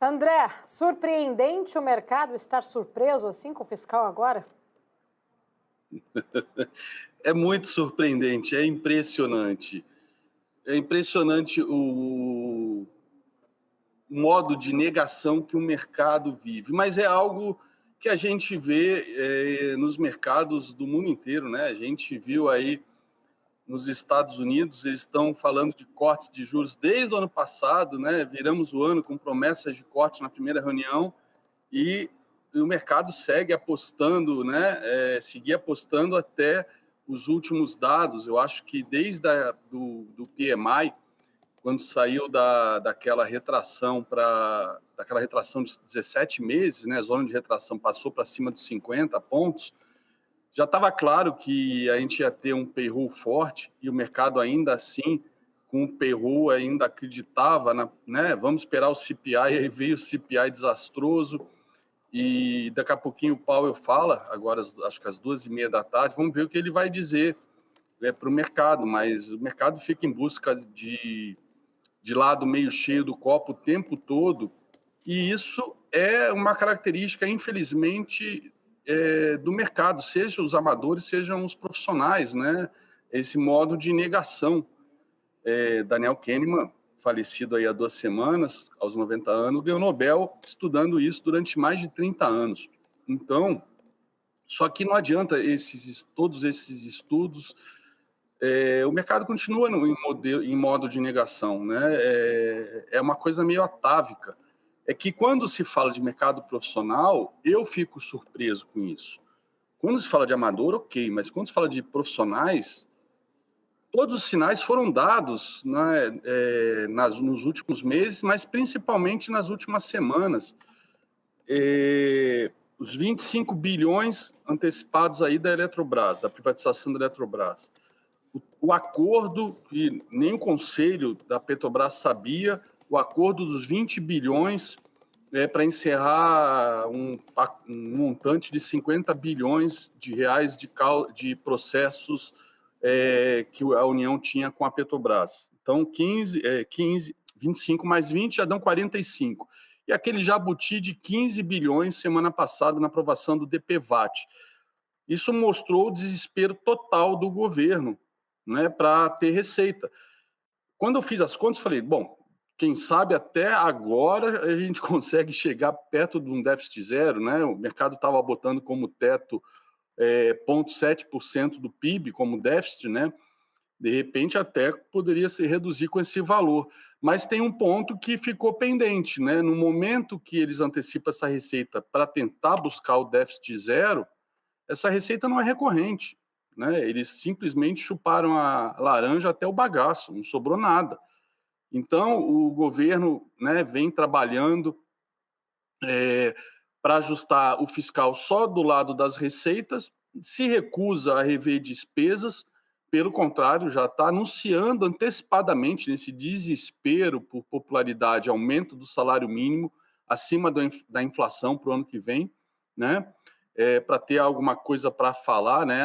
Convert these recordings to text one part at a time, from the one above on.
André, surpreendente o mercado estar surpreso assim com o fiscal agora? É muito surpreendente, é impressionante. É impressionante o modo de negação que o mercado vive, mas é algo que a gente vê nos mercados do mundo inteiro, né? A gente viu aí nos Estados Unidos, eles estão falando de cortes de juros desde o ano passado, né? Viramos o ano com promessas de corte na primeira reunião e o mercado segue apostando, né? Seguir apostando até os últimos dados. Eu acho que desde do PMI, quando saiu daquela retração daquela retração de 17 meses, né? A zona de retração passou para cima dos 50 pontos. Já estava claro que a gente ia ter um payroll forte e o mercado ainda assim, com o payroll, ainda acreditava, né? Vamos esperar o CPI, aí veio o CPI desastroso e daqui a pouquinho o Powell fala, agora acho que às 2h30 da tarde, vamos ver o que ele vai dizer para o mercado, mas o mercado fica em busca de lado meio cheio do copo o tempo todo, e isso é uma característica, infelizmente, do mercado, seja os amadores, sejam os profissionais, né? Esse modo de negação. Daniel Kahneman, falecido aí há 2 semanas, aos 90 anos, ganhou Nobel estudando isso durante mais de 30 anos. Então, só que não adianta todos esses estudos, o mercado continua em modo de negação, né? É uma coisa meio atávica. É que quando se fala de mercado profissional, eu fico surpreso com isso. Quando se fala de amador, ok, mas quando se fala de profissionais, todos os sinais foram dados, né, nos últimos meses, mas principalmente nas últimas semanas. Os 25 bilhões antecipados aí da Eletrobras, da privatização da Eletrobras. O acordo, que nem o conselho da Petrobras sabia, o acordo dos 20 bilhões para encerrar um montante de 50 bilhões de reais de processos que a União tinha com a Petrobras. Então, 25 mais 20 já dão 45. E aquele jabuti de 15 bilhões semana passada na aprovação do DPVAT. Isso mostrou o desespero total do governo, né, para ter receita. Quando eu fiz as contas, falei, bom, quem sabe até agora a gente consegue chegar perto de um déficit zero, né? O mercado estava botando como teto 0,7% do PIB como déficit, né? De repente até poderia se reduzir com esse valor. Mas tem um ponto que ficou pendente, né? No momento que eles antecipam essa receita para tentar buscar o déficit zero, essa receita não é recorrente, né? Eles simplesmente chuparam a laranja até o bagaço, não sobrou nada. Então, o governo, né, vem trabalhando para ajustar o fiscal só do lado das receitas, se recusa a rever despesas, pelo contrário, já está anunciando antecipadamente, nesse desespero por popularidade, aumento do salário mínimo acima da inflação para o ano que vem, né? Para ter alguma coisa para falar, né?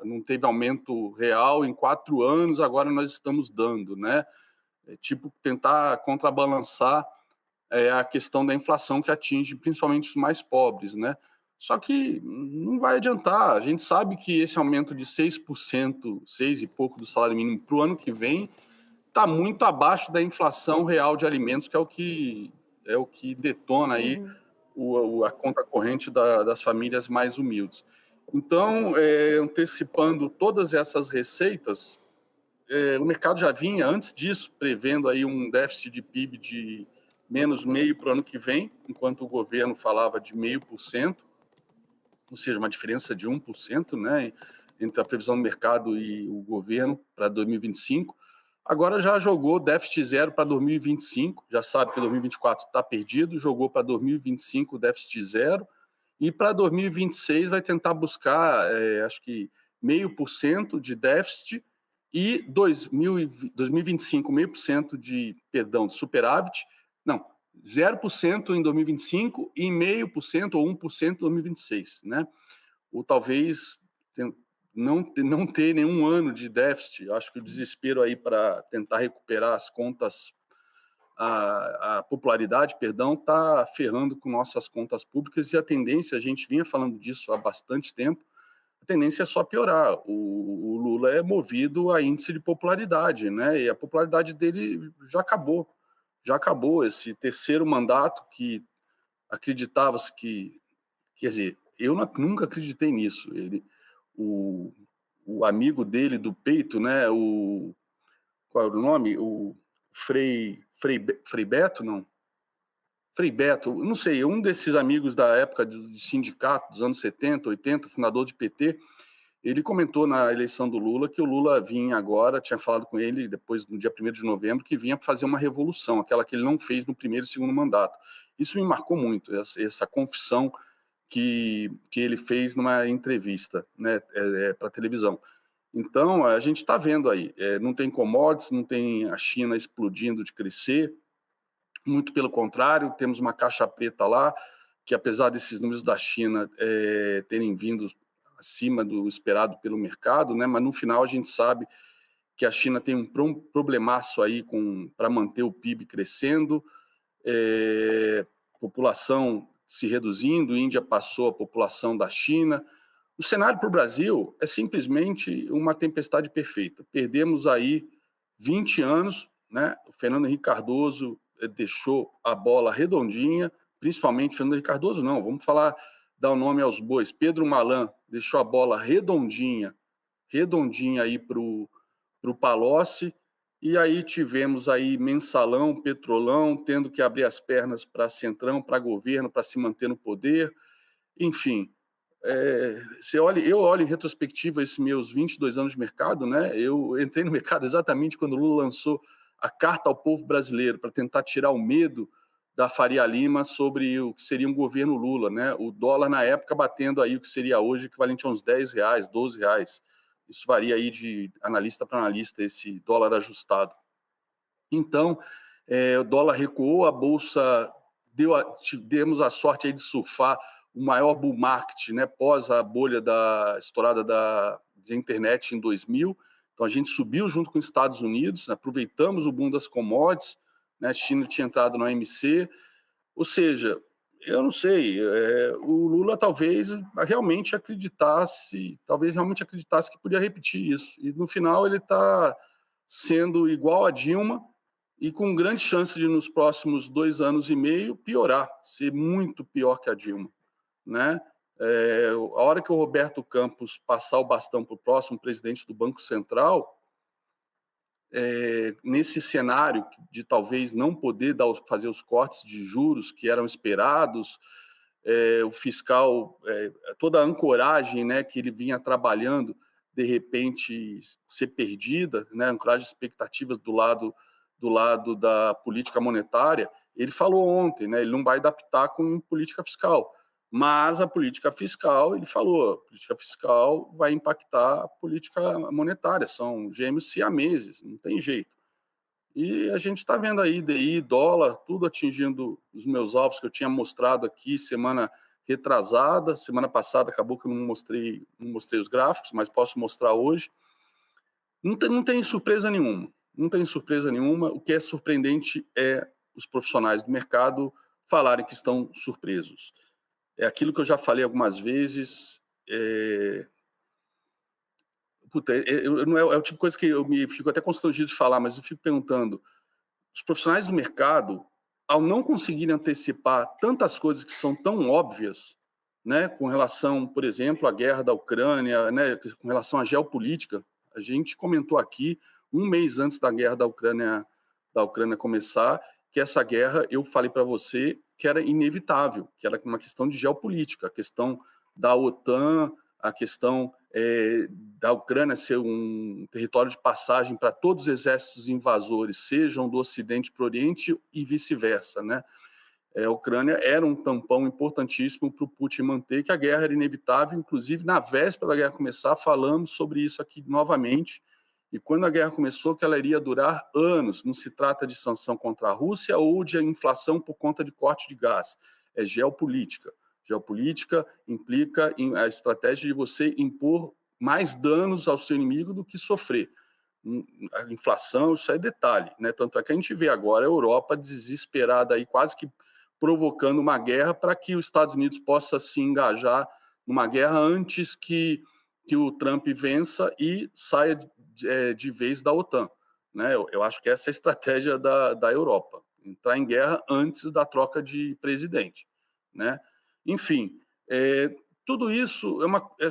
Não teve aumento real em 4 anos, agora nós estamos dando, né? Tipo tentar contrabalançar a questão da inflação que atinge principalmente os mais pobres, né? Só que não vai adiantar. A gente sabe que esse aumento de 6%, 6 e pouco do salário mínimo para o ano que vem, está muito abaixo da inflação real de alimentos, que é o que detona aí Uhum. a conta corrente das famílias mais humildes. Então, antecipando todas essas receitas, o mercado já vinha, antes disso, prevendo aí um déficit de PIB de menos meio para o ano que vem, enquanto o governo falava de 0,5%, ou seja, uma diferença de 1%, né, entre a previsão do mercado e o governo para 2025. Agora já jogou déficit zero para 2025, já sabe que 2024 está perdido, jogou para 2025 déficit zero, e para 2026 vai tentar buscar, acho que 0,5% de déficit e 2025, 0,5% de superávit, não, 0% em 2025 e 0,5% ou 1% em 2026, né? Ou talvez não ter nenhum ano de déficit. Acho que o desespero aí para tentar recuperar as contas a popularidade, perdão, está ferrando com nossas contas públicas e a tendência, a gente vinha falando disso há bastante tempo, a tendência é só piorar. O Lula é movido a índice de popularidade, né? E a popularidade dele já acabou. Já acabou esse terceiro mandato que acreditava-se que... Quer dizer, eu nunca acreditei nisso. O amigo dele do peito, né? Qual era o nome? O Frei Beto, não? Frei Beto, não sei, um desses amigos da época de sindicato, dos anos 70, 80, fundador de PT, ele comentou na eleição do Lula que o Lula vinha agora, tinha falado com ele depois, no dia 1º de novembro, que vinha fazer uma revolução, aquela que ele não fez no primeiro e segundo mandato. Isso me marcou muito, essa confissão que ele fez numa entrevista, né, para a televisão. Então, a gente está vendo aí, não tem commodities, não tem a China explodindo de crescer, muito pelo contrário, temos uma caixa preta lá, que apesar desses números da China terem vindo acima do esperado pelo mercado, né, mas no final a gente sabe que a China tem um problemaço aí para manter o PIB crescendo, população se reduzindo, a Índia passou a população da China. O cenário para o Brasil é simplesmente uma tempestade perfeita. Perdemos aí 20 anos, né? O Fernando Henrique Cardoso deixou a bola redondinha, principalmente Fernando Henrique Cardoso, não, vamos falar, dar o nome aos bois. Pedro Malan deixou a bola redondinha aí para o Palocci, e aí tivemos aí Mensalão, Petrolão, tendo que abrir as pernas para Centrão, para governo, para se manter no poder, enfim. Eu olho em retrospectiva esses meus 22 anos de mercado, né? Eu entrei no mercado exatamente quando o Lula lançou a Carta ao Povo Brasileiro para tentar tirar o medo da Faria Lima sobre o que seria um governo Lula, né? O dólar na época batendo aí o que seria hoje equivalente a uns R$10, R$12. Isso varia aí de analista para analista, esse dólar ajustado. Então, o dólar recuou, a Bolsa demos a sorte aí de surfar o maior bull market, né, pós a bolha estourada da internet em 2000. Então, a gente subiu junto com os Estados Unidos, aproveitamos o boom das commodities, né, a China tinha entrado na OMC, ou seja, eu não sei, o Lula talvez realmente acreditasse que podia repetir isso. E, no final, ele está sendo igual a Dilma, e com grande chance de, nos próximos 2 anos e meio, piorar, ser muito pior que a Dilma, né? A hora que o Roberto Campos passar o bastão para o próximo presidente do Banco Central, nesse cenário de talvez não poder fazer os cortes de juros que eram esperados, o fiscal, toda a ancoragem, né, que ele vinha trabalhando, de repente ser perdida, né, ancoragem de expectativas do lado da política monetária. Ele falou ontem, né, ele não vai adaptar com política fiscal, mas a política fiscal, ele falou, a política fiscal vai impactar a política monetária, são gêmeos siameses, não tem jeito. E a gente está vendo aí DI, dólar, tudo atingindo os meus alvos que eu tinha mostrado aqui semana retrasada. Semana passada acabou que eu não mostrei os gráficos, mas posso mostrar hoje. Não tem surpresa nenhuma. Não tem surpresa nenhuma. O que é surpreendente é os profissionais do mercado falarem que estão surpresos. É aquilo que eu já falei algumas vezes. Não é o tipo de coisa que eu me fico até constrangido de falar, mas eu fico perguntando, os profissionais do mercado, ao não conseguirem antecipar tantas coisas que são tão óbvias, né, com relação, por exemplo, à guerra da Ucrânia, né, com relação à geopolítica, a gente comentou aqui, 1 mês antes da guerra da Ucrânia começar, que essa guerra, eu falei para você, que era inevitável, que era uma questão de geopolítica, a questão da OTAN, a questão da Ucrânia ser um território de passagem para todos os exércitos invasores, sejam do Ocidente para o Oriente e vice-versa, né? A Ucrânia era um tampão importantíssimo para o Putin manter, que a guerra era inevitável. Inclusive, na véspera da guerra começar, falamos sobre isso aqui novamente. E quando a guerra começou, que ela iria durar anos. Não se trata de sanção contra a Rússia ou de inflação por conta de corte de gás. É geopolítica. Geopolítica implica a estratégia de você impor mais danos ao seu inimigo do que sofrer, A inflação, isso é detalhe, né? Tanto é que a gente vê agora a Europa desesperada aí, quase que provocando uma guerra para que os Estados Unidos possa se engajar numa guerra antes que o Trump vença e saia de vez da OTAN, né? Eu acho que essa é a estratégia da Europa, entrar em guerra antes da troca de presidente, né? Enfim, tudo isso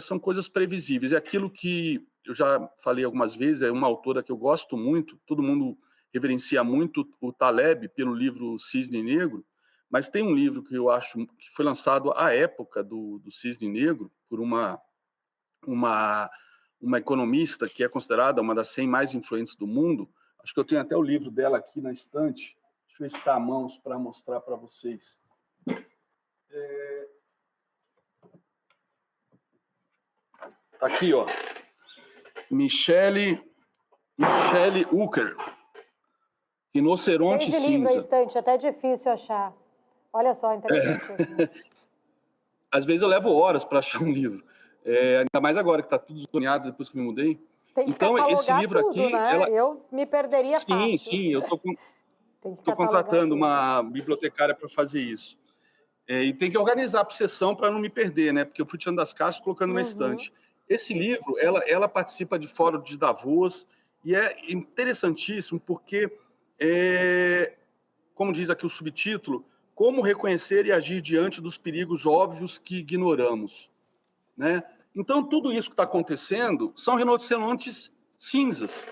são coisas previsíveis. É aquilo que eu já falei algumas vezes, é uma autora que eu gosto muito, todo mundo reverencia muito o Taleb pelo livro Cisne Negro, mas tem um livro que eu acho que foi lançado à época do Cisne Negro por uma economista que é considerada uma das 100 mais influentes do mundo. Acho que eu tenho até o livro dela aqui na estante. Deixa eu ver se está à mão para mostrar para vocês. Está aqui, ó. Michele Ucker. Rinoceronte Cheio de Cinza. livro na estante, até difícil achar. Olha só, interessantíssimo. Às vezes eu levo horas para achar um livro. Ainda mais agora que está tudo zoneado depois que me mudei. Tem que então, esse livro tudo, aqui, né? Eu me perderia fácil. Sim, eu estou contratando uma bibliotecária para fazer isso. E tem que organizar por sessão para não me perder, né? Porque eu fui tirando das caixas e colocando na estante. Esse livro, ela participa de fórum de Davos e é interessantíssimo porque, como diz aqui o subtítulo, como reconhecer e agir diante dos perigos óbvios que ignoramos, né? Então, tudo isso que está acontecendo são rinocerontes cinzas.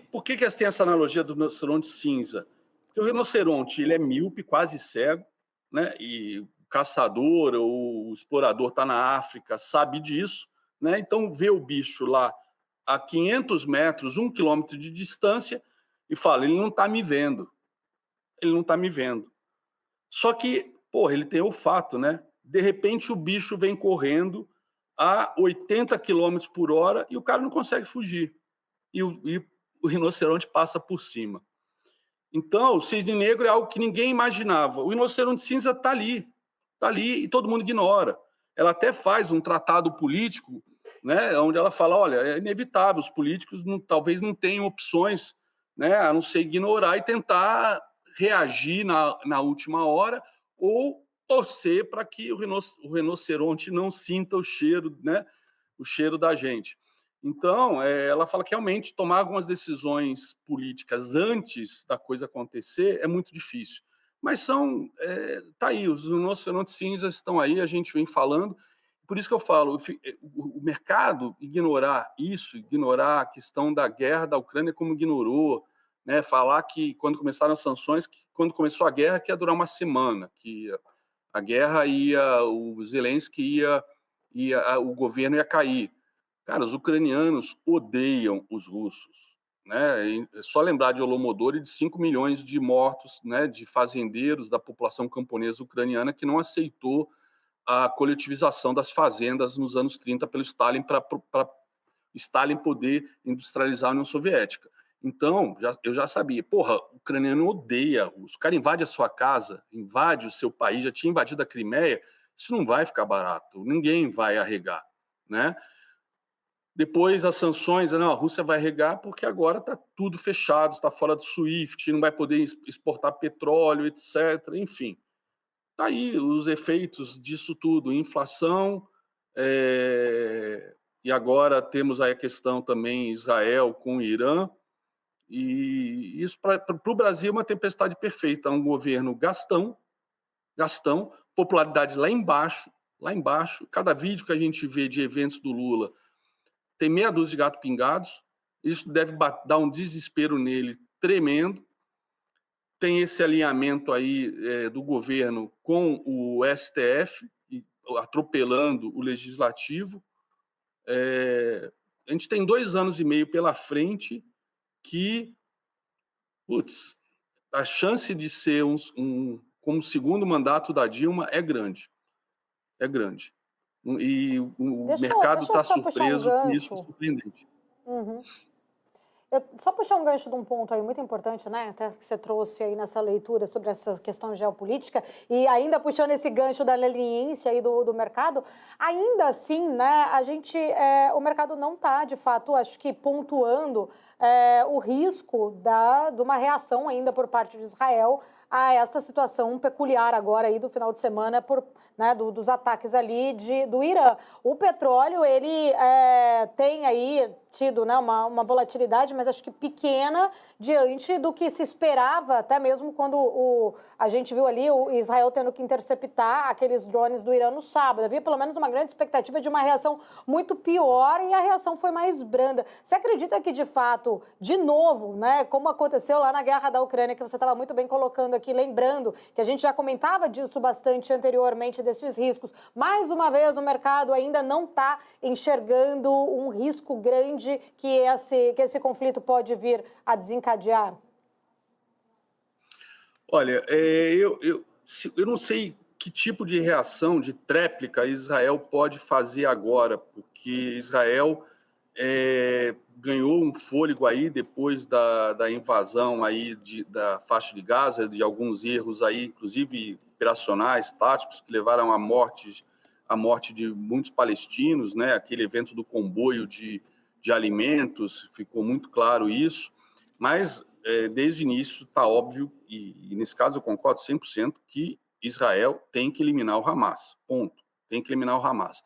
Por que tem essa analogia do rinoceronte cinza? Porque o rinoceronte ele é míope, quase cego, né? E o caçador ou o explorador está na África, sabe disso, né? Então, vê o bicho lá a 500 metros, 1 quilômetro de distância e fala, ele não está me vendo. Ele não está me vendo. Só que, porra, ele tem olfato, né? De repente, o bicho vem correndo a 80 km por hora e o cara não consegue fugir. E o rinoceronte passa por cima. Então, o cisne negro é algo que ninguém imaginava. O rinoceronte cinza está ali e todo mundo ignora. Ela até faz um tratado político, né, onde ela fala, olha, é inevitável, os políticos talvez não tenham opções, né, a não ser ignorar e tentar reagir na última hora ou torcer para que o rinoceronte não sinta o cheiro, né, o cheiro da gente. Então, ela fala que realmente tomar algumas decisões políticas antes da coisa acontecer é muito difícil. Mas tá aí, os rinocerontes cinzas estão aí, a gente vem falando. Por isso que eu falo, o mercado ignorar isso, ignorar a questão da guerra da Ucrânia como ignorou, né? Falar que quando começaram as sanções, que quando começou a guerra, que ia durar uma semana, que a guerra o Zelensky o governo ia cair. Cara, os ucranianos odeiam os russos, né? É só lembrar de Holodomor e de 5 milhões de mortos, né, de fazendeiros da população camponesa ucraniana que não aceitou a coletivização das fazendas nos anos 30 pelo Stalin para Stalin poder industrializar a União Soviética. Então, eu já sabia, porra, o ucraniano odeia russo. O cara invade a sua casa, invade o seu país, já tinha invadido a Crimeia, isso não vai ficar barato, ninguém vai arregar, né? Depois as sanções, não, a Rússia vai regar porque agora está tudo fechado, está fora do SWIFT, não vai poder exportar petróleo, etc. Enfim, tá aí os efeitos disso tudo, inflação, e agora temos aí a questão também Israel com o Irã, e isso para o Brasil é uma tempestade perfeita, um governo gastão, popularidade lá embaixo, cada vídeo que a gente vê de eventos do Lula tem meia dúzia de gatos pingados, isso deve dar um desespero nele tremendo. Tem esse alinhamento aí do governo com o STF, atropelando o legislativo. A gente tem 2 anos e meio pela frente que, putz, a chance de ser como segundo mandato da Dilma é grande. É grande. E o mercado está surpreso com isso, é surpreendente. Só puxar um gancho de um ponto aí muito importante, né, até que você trouxe aí nessa leitura sobre essa questão geopolítica, e ainda puxando esse gancho da leniência aí do mercado, ainda assim, né, o mercado não está, de fato, acho que pontuando o risco de uma reação ainda por parte de Israel a esta situação peculiar agora aí do final de semana dos ataques ali do Irã. O petróleo, ele tem aí tido, né, uma volatilidade, mas acho que pequena diante do que se esperava, até mesmo quando a gente viu ali o Israel tendo que interceptar aqueles drones do Irã no sábado. Havia pelo menos uma grande expectativa de uma reação muito pior e a reação foi mais branda. Você acredita que, de fato, de novo, né, como aconteceu lá na guerra da Ucrânia, que você estava muito bem colocando aqui, lembrando que a gente já comentava disso bastante anteriormente, desses riscos, mais uma vez o mercado ainda não está enxergando um risco grande que esse conflito pode vir a desencadear? Olha, eu não sei que tipo de reação, de tréplica Israel pode fazer agora, porque Israel ganhou um fôlego aí depois da invasão aí da faixa de Gaza, de alguns erros aí, inclusive operacionais, táticos, que levaram à morte de muitos palestinos, né? Aquele evento do comboio de alimentos, ficou muito claro isso, mas desde o início está óbvio, e nesse caso eu concordo 100%, que Israel tem que eliminar o Hamas, ponto, tem que eliminar o Hamas.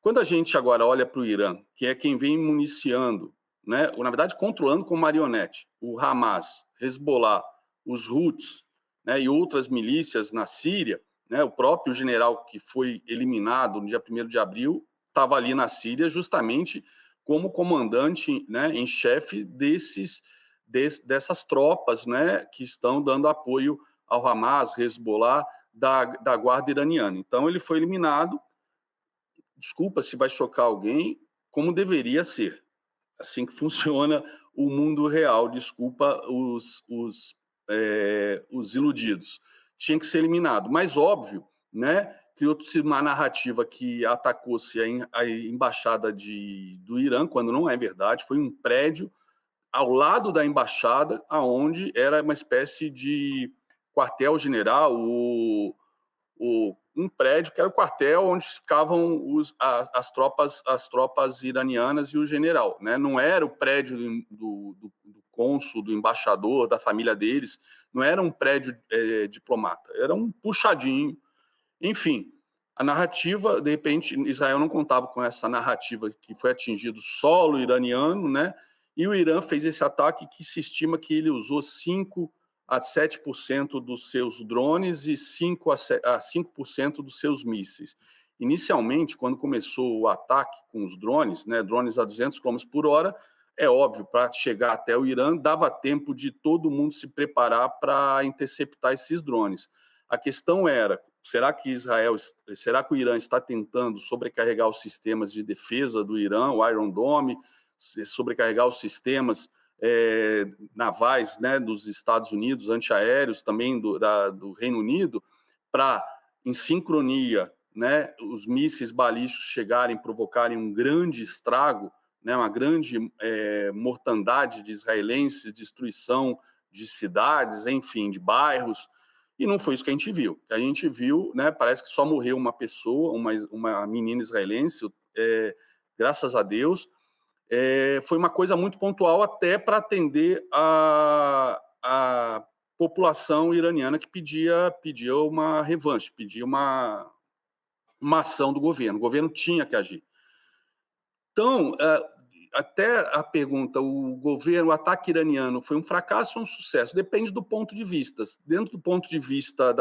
Quando a gente agora olha para o Irã, que é quem vem municiando, né, ou na verdade controlando como marionete, o Hamas, Hezbollah, os Houthis, né, e outras milícias na Síria, né, o próprio general que foi eliminado no dia 1º de abril estava ali na Síria justamente como comandante, né, em chefe dessas tropas, né, que estão dando apoio ao Hamas, Hezbollah, da guarda iraniana. Então ele foi eliminado, desculpa se vai chocar alguém, como deveria ser. Assim que funciona o mundo real, desculpa os iludidos. Tinha que ser eliminado. Mas, óbvio, né, criou-se uma narrativa que atacou-se a embaixada do Irã, quando não é verdade, foi um prédio ao lado da embaixada, aonde era uma espécie de quartel-general, um prédio que era o quartel onde ficavam as tropas iranianas e o general, né? Não era o prédio do cônsul, do embaixador, da família deles, não era um prédio diplomata, era um puxadinho. Enfim, a narrativa, de repente, Israel não contava com essa narrativa que foi atingido solo iraniano, né? E o Irã fez esse ataque que se estima que ele usou 5 a 7% dos seus drones e 5% dos seus mísseis. Inicialmente, quando começou o ataque com os drones, né, drones a 200 km por hora, é óbvio, para chegar até o Irã, dava tempo de todo mundo se preparar para interceptar esses drones. A questão era, será que o Irã está tentando sobrecarregar os sistemas de defesa do Irã, o Iron Dome, sobrecarregar os sistemas navais, né, dos Estados Unidos, antiaéreos também do Reino Unido, para, em sincronia, né, os mísseis balísticos chegarem, provocarem um grande estrago, né, uma grande mortandade de israelenses, destruição de cidades, enfim, de bairros. E não foi isso que a gente viu. A gente viu, né, parece que só morreu uma pessoa, uma menina israelense, graças a Deus. Foi uma coisa muito pontual até para atender a população iraniana que pedia uma revanche, pedia uma ação do governo. O governo tinha que agir. Então, até a pergunta, o ataque iraniano foi um fracasso ou um sucesso? Depende do ponto de vista. Dentro do ponto de vista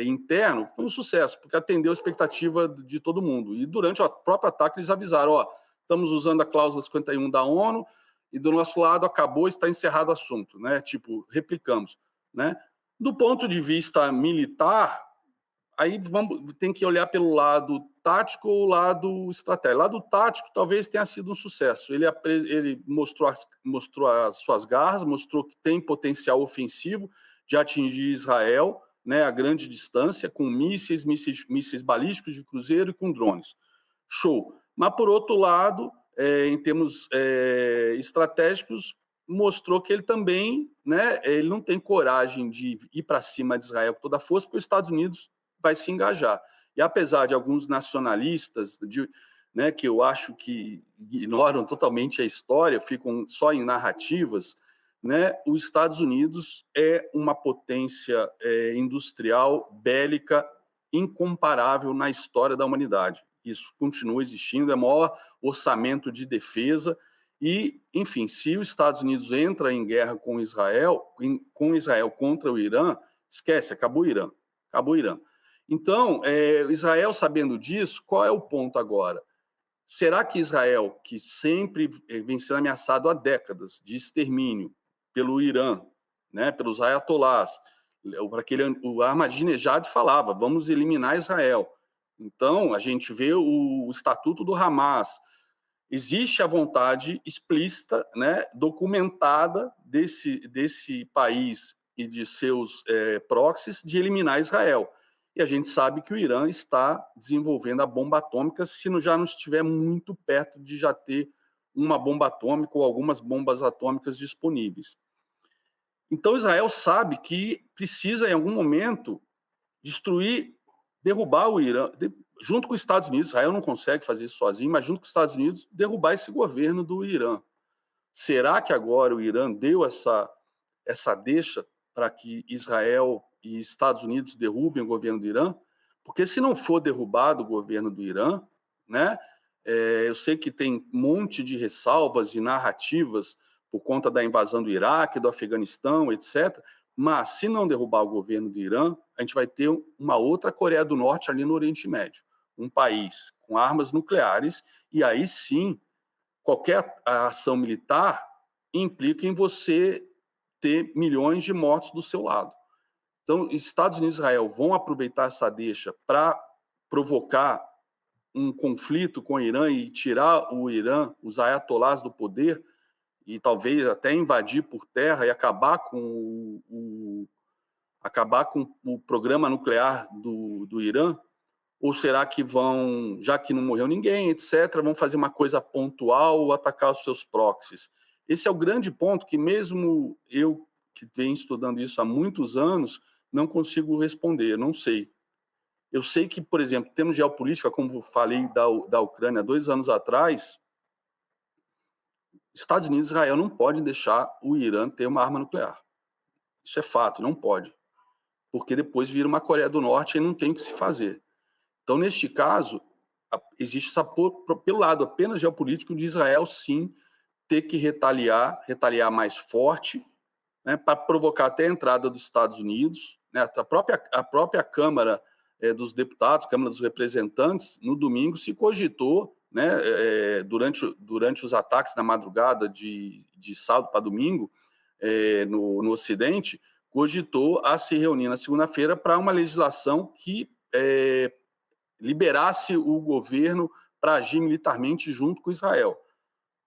interno, foi um sucesso, porque atendeu a expectativa de todo mundo. E durante o próprio ataque, eles avisaram, estamos usando a cláusula 51 da ONU e do nosso lado acabou, está encerrado o assunto, né? Tipo, replicamos, né? Do ponto de vista militar, aí tem que olhar pelo lado tático ou lado estratégico. O lado tático talvez tenha sido um sucesso. Ele mostrou as suas garras, mostrou que tem potencial ofensivo de atingir Israel, né, a grande distância, com mísseis balísticos de cruzeiro e com drones. Show. Mas, por outro lado, em termos estratégicos, mostrou que ele também, né, ele não tem coragem de ir para cima de Israel com toda a força, porque os Estados Unidos vai se engajar. E apesar de alguns nacionalistas, né, que eu acho que ignoram totalmente a história, ficam só em narrativas, né, os Estados Unidos é uma potência industrial, bélica, incomparável na história da humanidade. Isso continua existindo, é o maior orçamento de defesa. E, enfim, se os Estados Unidos entra em guerra com Israel contra o Irã, esquece, acabou o Irã. Acabou o Irã. Então, Israel sabendo disso, qual é o ponto agora? Será que Israel, que sempre vem sendo ameaçado há décadas de extermínio pelo Irã, né, pelos ayatolás, o Ahmadinejad falava, vamos eliminar Israel. Então, a gente vê o Estatuto do Hamas, existe a vontade explícita, né, documentada desse país e de seus proxies de eliminar Israel. E a gente sabe que o Irã está desenvolvendo a bomba atômica, se já não estiver muito perto de já ter uma bomba atômica ou algumas bombas atômicas disponíveis. Então, Israel sabe que precisa, em algum momento, destruir, derrubar o Irã, junto com os Estados Unidos. Israel não consegue fazer isso sozinho, mas junto com os Estados Unidos, derrubar esse governo do Irã. Será que agora o Irã deu essa deixa para que Israel e Estados Unidos derrubem o governo do Irã? Porque se não for derrubado o governo do Irã, né, eu sei que tem um monte de ressalvas e narrativas por conta da invasão do Iraque, do Afeganistão, etc., mas se não derrubar o governo do Irã, a gente vai ter uma outra Coreia do Norte ali no Oriente Médio, um país com armas nucleares, e aí sim, qualquer ação militar implica em você ter milhões de mortos do seu lado. Então, Estados Unidos e Israel vão aproveitar essa deixa para provocar um conflito com o Irã e tirar o Irã, os ayatolás do poder, e talvez até invadir por terra e acabar com o programa nuclear do Irã? Ou será que vão, já que não morreu ninguém, etc., vão fazer uma coisa pontual ou atacar os seus proxies? Esse é o grande ponto que mesmo eu, que venho estudando isso há muitos anos, não consigo responder, não sei. Eu sei que, por exemplo, em termos de geopolítica, como falei da Ucrânia 2 anos atrás, Estados Unidos e Israel não podem deixar o Irã ter uma arma nuclear. Isso é fato, não pode. Porque depois vira uma Coreia do Norte e não tem o que se fazer. Então, neste caso, existe pelo lado apenas geopolítico de Israel, sim, ter que retaliar mais forte, né, para provocar até a entrada dos Estados Unidos. Né, a própria Câmara dos Deputados, Câmara dos Representantes, no domingo se cogitou, né, durante os ataques na madrugada de sábado para domingo, no Ocidente, cogitou a se reunir na segunda-feira para uma legislação que liberasse o governo para agir militarmente junto com Israel.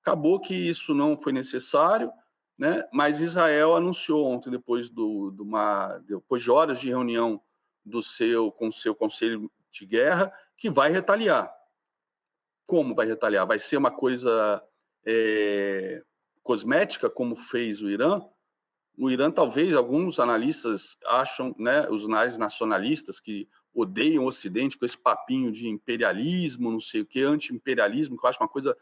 Acabou que isso não foi necessário, né? Mas Israel anunciou ontem, depois de horas de reunião com o seu Conselho de Guerra, que vai retaliar. Como vai retaliar? Vai ser uma coisa cosmética, como fez o Irã? O Irã, talvez, alguns analistas acham, né, os nacionalistas que odeiam o Ocidente com esse papinho de imperialismo, não sei o que, anti-imperialismo, que eu acho uma coisa,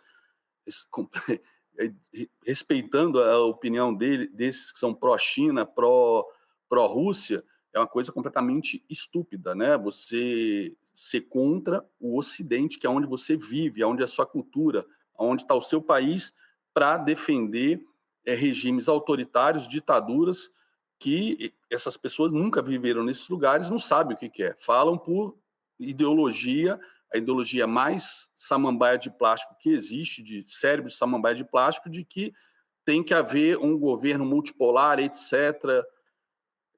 respeitando a opinião desses que são pró-China, pró-Rússia, é uma coisa completamente estúpida, né? Você ser contra o Ocidente, que é onde você vive, é onde é a sua cultura, onde está o seu país, para defender regimes autoritários, ditaduras, que essas pessoas nunca viveram nesses lugares, não sabem o que é. Falam por ideologia, a ideologia mais samambaia de plástico que existe, de cérebro de samambaia de plástico, de que tem que haver um governo multipolar, etc.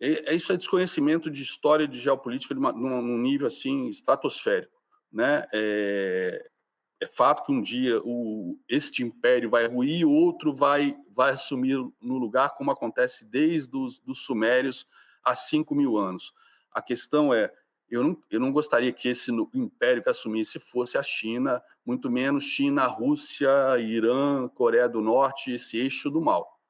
Isso é desconhecimento de história de geopolítica num nível assim estratosférico, né? É fato que um dia este império vai ruir, outro vai assumir no lugar, como acontece desde os sumérios há 5.000 anos. A questão é, eu não gostaria que esse império que assumisse fosse a China, muito menos China, Rússia, Irã, Coreia do Norte, esse eixo do mal.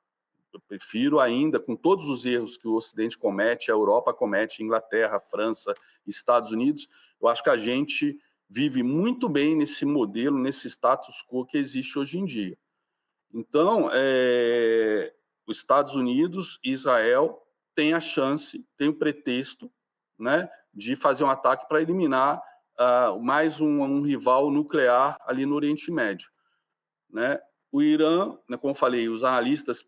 Eu prefiro ainda, com todos os erros que o Ocidente comete, a Europa comete, Inglaterra, França, Estados Unidos, eu acho que a gente vive muito bem nesse modelo, nesse status quo que existe hoje em dia. Então, os Estados Unidos e Israel têm a chance, têm o pretexto, né, de fazer um ataque para eliminar mais um rival nuclear ali no Oriente Médio, né? O Irã, né, como eu falei, os analistas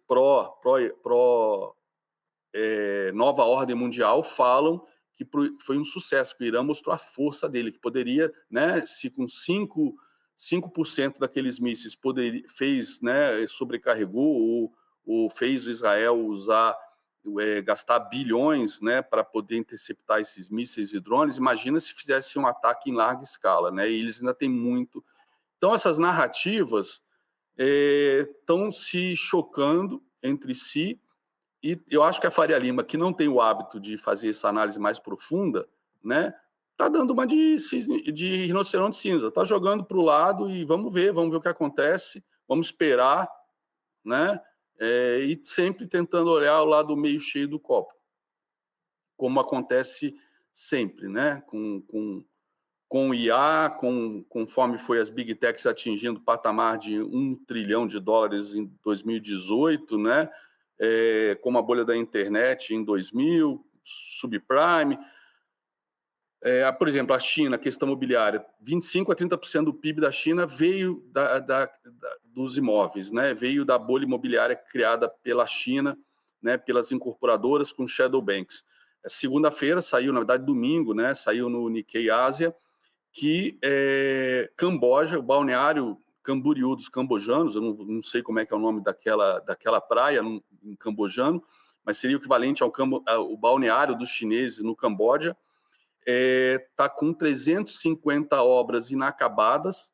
nova ordem mundial falam que foi um sucesso, que o Irã mostrou a força dele, que poderia, né, se com 5% daqueles mísseis sobrecarregou ou fez Israel gastar bilhões, né, para poder interceptar esses mísseis e drones. Imagina se fizesse um ataque em larga escala, né? E eles ainda têm muito. Então, essas narrativas estão se chocando entre si, e eu acho que a Faria Lima, que não tem o hábito de fazer essa análise mais profunda, né, está dando uma de rinoceronte cinza, está jogando para o lado e vamos ver o que acontece, vamos esperar, né, e sempre tentando olhar o lado meio cheio do copo, como acontece sempre, né, com o IA, conforme foi as Big Techs atingindo o patamar de $1 trilhão em 2018, né? Como a bolha da internet em 2000, subprime. Por exemplo, a China, a questão imobiliária, 25% a 30% do PIB da China veio dos imóveis, né? Veio da bolha imobiliária criada pela China, né? Pelas incorporadoras com shadow banks. Segunda-feira saiu, na verdade domingo, né? Saiu no Nikkei Ásia, que Camboja, o balneário Camboriú dos cambojanos, eu não sei como é que é o nome daquela praia em cambojano, mas seria o equivalente ao balneário dos chineses no Camboja, está com 350 obras inacabadas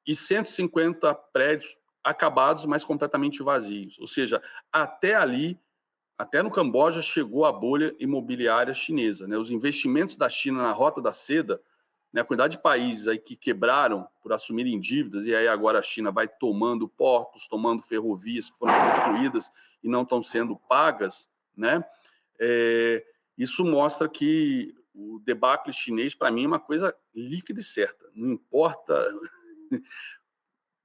e 150 prédios acabados, mas completamente vazios. Ou seja, até ali, até no Camboja, chegou a bolha imobiliária chinesa, né? Os investimentos da China na Rota da Seda, né, a quantidade de países aí que quebraram por assumirem dívidas, e aí agora a China vai tomando portos, tomando ferrovias que foram construídas e não estão sendo pagas, né? Isso mostra que o debacle chinês, para mim, é uma coisa líquida e certa. Não importa,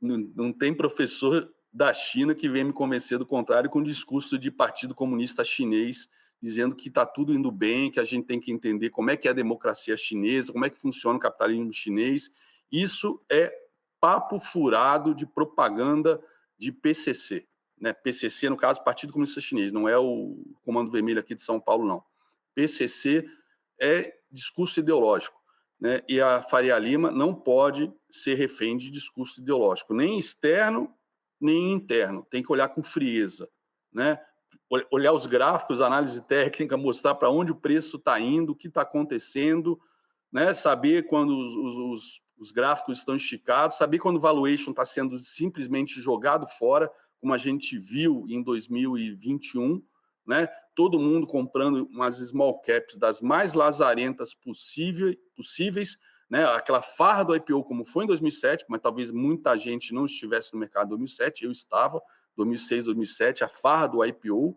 não tem professor da China que venha me convencer do contrário com o discurso de Partido Comunista Chinês, dizendo que está tudo indo bem, que a gente tem que entender como é que é a democracia chinesa, como é que funciona o capitalismo chinês. Isso é papo furado de propaganda de PCC, né? PCC, no caso, Partido Comunista Chinês, não é o Comando Vermelho aqui de São Paulo, não. PCC é discurso ideológico, né? E a Faria Lima não pode ser refém de discurso ideológico, nem externo, nem interno. Tem que olhar com frieza, né? Olhar os gráficos, análise técnica, mostrar para onde o preço está indo, o que está acontecendo, né? Saber quando os gráficos estão esticados, saber quando o valuation está sendo simplesmente jogado fora, como a gente viu em 2021, né? Todo mundo comprando umas small caps das mais lazarentas possíveis, né? Aquela farra do IPO, como foi em 2007, mas talvez muita gente não estivesse no mercado em 2007, eu estava, 2006, 2007, a farra do IPO,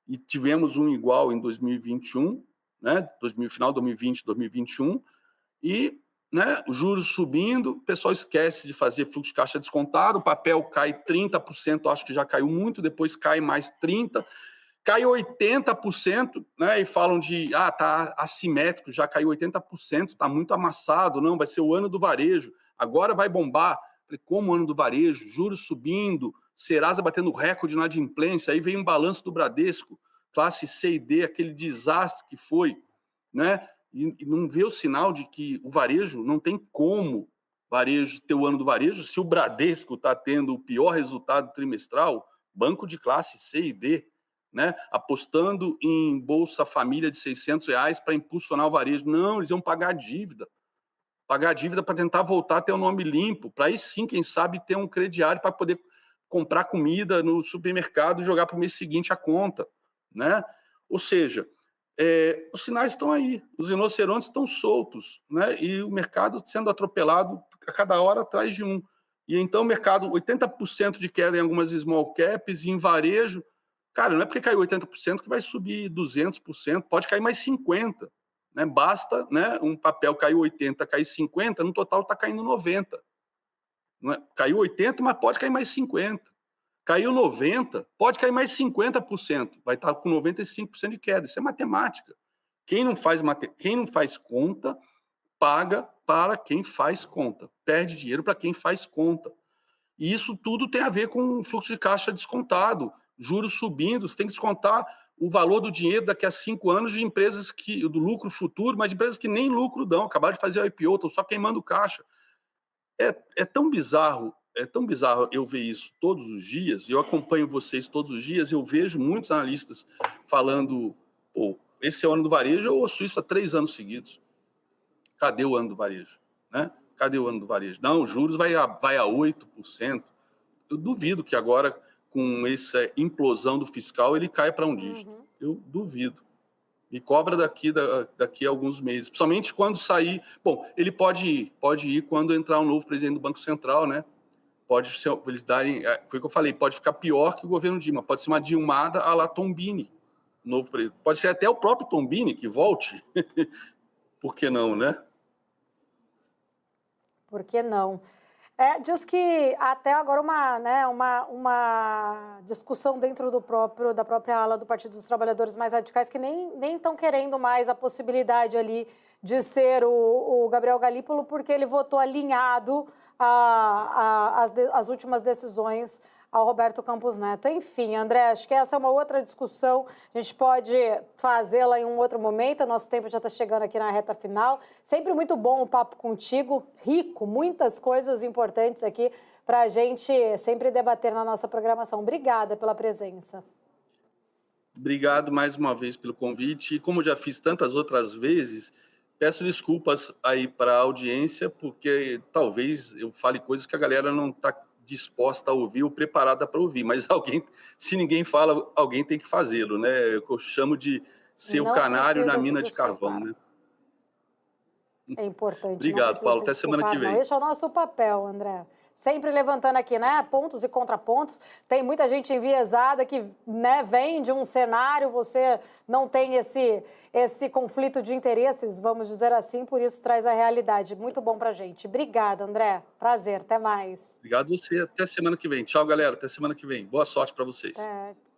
e tivemos um igual em 2021, né? Final de 2020, 2021, e, né, os juros subindo, o pessoal esquece de fazer fluxo de caixa descontado, o papel cai 30%, acho que já caiu muito, depois cai mais 30%, cai 80%, né, e falam de, tá assimétrico, já caiu 80%, está muito amassado, não, vai ser o ano do varejo, agora vai bombar. Falei, como o ano do varejo? Juros subindo, Serasa batendo recorde na adimplência, aí vem um balanço do Bradesco, classe C e D, aquele desastre que foi, né, e não vê o sinal de que o varejo, não tem como varejo ter o ano do varejo, se o Bradesco está tendo o pior resultado trimestral, banco de classe C e D, né, apostando em Bolsa Família de R$600 para impulsionar o varejo. Não, eles iam pagar dívida para tentar voltar a ter um nome limpo, para aí sim, quem sabe, ter um crediário para poder comprar comida no supermercado e jogar para o mês seguinte a conta, né? Ou seja, os sinais estão aí, os rinocerontes estão soltos, né? E o mercado sendo atropelado a cada hora atrás de um. E então o mercado, 80% de queda em algumas small caps e em varejo, Cara, não é porque caiu 80% que vai subir 200%, pode cair mais 50%. Né? Basta, né, um papel cair 80%, cair 50%, no total está caindo 90%. Não é? Caiu 80%, mas pode cair mais 50%. Caiu 90%, pode cair mais 50%. Vai estar com 95% de queda. Isso é matemática. Quem não faz conta, paga para quem faz conta. Perde dinheiro para quem faz conta. E isso tudo tem a ver com fluxo de caixa descontado, juros subindo, você tem que descontar o valor do dinheiro daqui a 5 anos de empresas do lucro futuro, mas de empresas que nem lucro dão, acabaram de fazer a IPO, estão só queimando caixa. É tão bizarro eu ver isso todos os dias, eu acompanho vocês todos os dias, eu vejo muitos analistas falando, pô, esse é o ano do varejo, eu ouço isso há 3 anos seguidos. Cadê o ano do varejo? Né? Cadê o ano do varejo? Não, os juros vai a 8%. Eu duvido que agora, com essa implosão do fiscal, ele caia para um dígito. Eu duvido. E cobra daqui a alguns meses. Principalmente quando sair... Bom, ele pode ir quando entrar um novo presidente do Banco Central, né? Pode ser, eles darem... Foi o que eu falei, pode ficar pior que o governo Dilma. Pode ser uma Dilmada à la Tombini. Novo presidente. Pode ser até o próprio Tombini que volte. Por que não, né? Por que não? Diz que até agora uma discussão dentro da própria ala do Partido dos Trabalhadores Mais Radicais que nem estão querendo mais a possibilidade ali de ser o Gabriel Galípolo, porque ele votou alinhado às últimas decisões ao Roberto Campos Neto. Enfim, André, acho que essa é uma outra discussão, a gente pode fazê-la em um outro momento, nosso tempo já está chegando aqui na reta final. Sempre muito bom o papo contigo, rico, muitas coisas importantes aqui para a gente sempre debater na nossa programação. Obrigada pela presença. Obrigado mais uma vez pelo convite, e como já fiz tantas outras vezes, peço desculpas aí para a audiência, porque talvez eu fale coisas que a galera não está disposta a ouvir ou preparada para ouvir, mas se ninguém fala, alguém tem que fazê-lo, né? Eu chamo de ser o canário na mina de carvão, né? É importante. Obrigado, Paulo. Até semana que vem. Esse é o nosso papel, André. Sempre levantando aqui, né, pontos e contrapontos. Tem muita gente enviesada que, né, vem de um cenário, você não tem esse conflito de interesses, vamos dizer assim, por isso traz a realidade. Muito bom pra gente. Obrigada, André. Prazer, até mais. Obrigado a você, até semana que vem. Tchau, galera, até semana que vem. Boa sorte para vocês.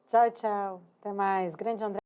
Tchau, tchau. Até mais. Grande André.